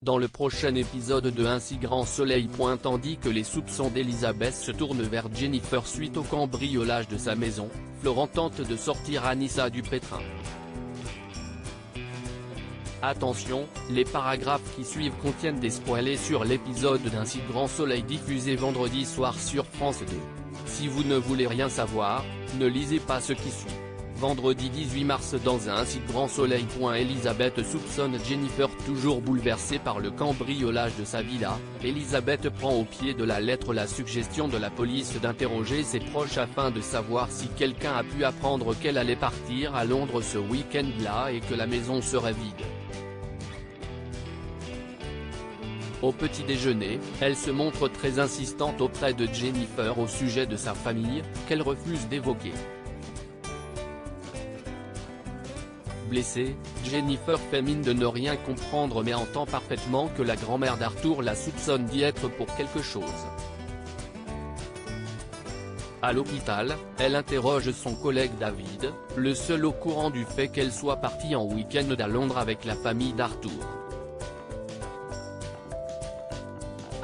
Dans le prochain épisode de Un si grand soleil. Tandis que les soupçons d'Elizabeth se tournent vers Jennifer suite au cambriolage de sa maison, Florent tente de sortir Anissa du pétrin. Attention, les paragraphes qui suivent contiennent des spoilers sur l'épisode d'Un si grand soleil diffusé vendredi soir sur France 2. Si vous ne voulez rien savoir, ne lisez pas ce qui suit. Vendredi 18 mars dans Un si grand soleil. Elizabeth soupçonne Jennifer. Toujours bouleversée par le cambriolage de sa villa, Elizabeth prend au pied de la lettre la suggestion de la police d'interroger ses proches afin de savoir si quelqu'un a pu apprendre qu'elle allait partir à Londres ce week-end-là et que la maison serait vide. Au petit déjeuner, elle se montre très insistante auprès de Jennifer au sujet de sa famille, qu'elle refuse d'évoquer. Blessée, Jennifer fait mine de ne rien comprendre mais entend parfaitement que la grand-mère d'Arthur la soupçonne d'y être pour quelque chose. À l'hôpital, elle interroge son collègue David, le seul au courant du fait qu'elle soit partie en week-end à Londres avec la famille d'Arthur.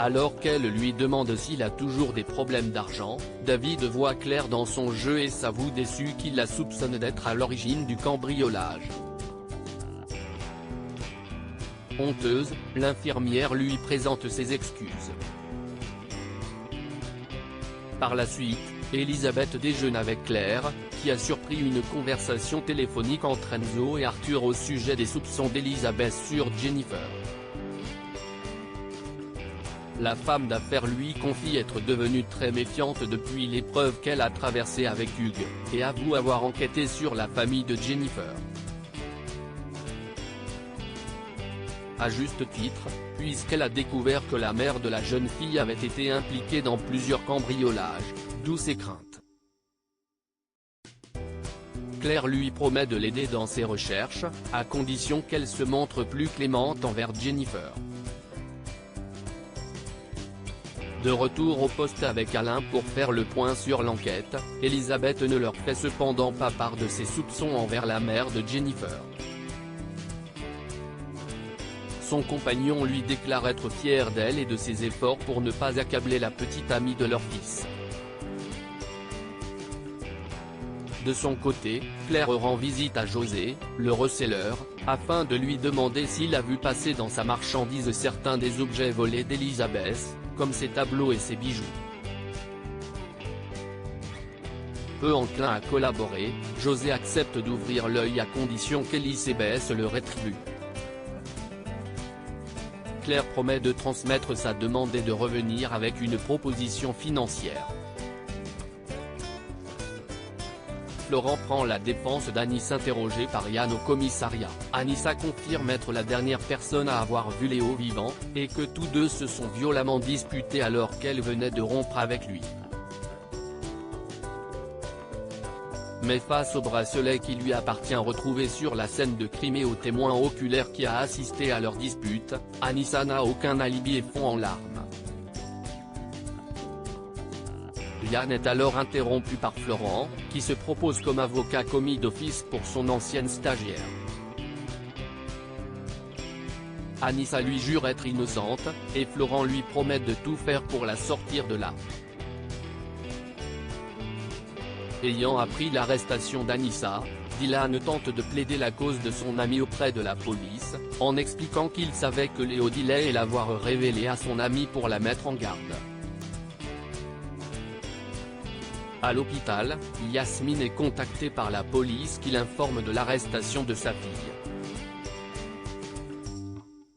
Alors qu'elle lui demande s'il a toujours des problèmes d'argent, David voit clair dans son jeu et s'avoue déçu qu'il la soupçonne d'être à l'origine du cambriolage. Honteuse, l'infirmière lui présente ses excuses. Par la suite, Elizabeth déjeune avec Claire, qui a surpris une conversation téléphonique entre Enzo et Arthur au sujet des soupçons d'Elizabeth sur Jennifer. La femme d'affaires lui confie être devenue très méfiante depuis l'épreuve qu'elle a traversée avec Hugues, et avoue avoir enquêté sur la famille de Jennifer. À juste titre, puisqu'elle a découvert que la mère de la jeune fille avait été impliquée dans plusieurs cambriolages, d'où ses craintes. Claire lui promet de l'aider dans ses recherches, à condition qu'elle se montre plus clémente envers Jennifer. De retour au poste avec Alain pour faire le point sur l'enquête, Elizabeth ne leur fait cependant pas part de ses soupçons envers la mère de Jennifer. Son compagnon lui déclare être fier d'elle et de ses efforts pour ne pas accabler la petite amie de leur fils. De son côté, Claire rend visite à José, le receleur, afin de lui demander s'il a vu passer dans sa marchandise certains des objets volés d'Elizabeth, comme ses tableaux et ses bijoux. Peu enclin à collaborer, José accepte d'ouvrir l'œil à condition qu'Elizabeth le rétribue. Claire promet de transmettre sa demande et de revenir avec une proposition financière. Florent prend la défense d'Anissa interrogée par Yann au commissariat. Anissa confirme être la dernière personne à avoir vu Léo vivant, et que tous deux se sont violemment disputés alors qu'elle venait de rompre avec lui. Mais face au bracelet qui lui appartient retrouvé sur la scène de crime et au témoin oculaire qui a assisté à leur dispute, Anissa n'a aucun alibi et fond en larmes. Yann est alors interrompu par Florent, qui se propose comme avocat commis d'office pour son ancienne stagiaire. Anissa lui jure être innocente, et Florent lui promet de tout faire pour la sortir de là. Ayant appris l'arrestation d'Anissa, Dylan tente de plaider la cause de son ami auprès de la police, en expliquant qu'il savait que Léo dealait et l'avoir révélé à son ami pour la mettre en garde. À l'hôpital, Yasmine est contactée par la police qui l'informe de l'arrestation de sa fille.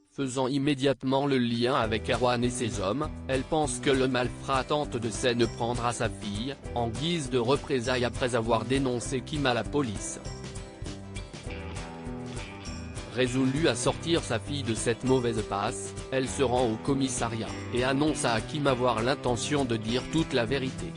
Faisant immédiatement le lien avec Erwan et ses hommes, elle pense que le malfrat tente de s'en prendre à sa fille, en guise de représailles après avoir dénoncé Kim à la police. Résolue à sortir sa fille de cette mauvaise passe, elle se rend au commissariat, et annonce à Kim avoir l'intention de dire toute la vérité.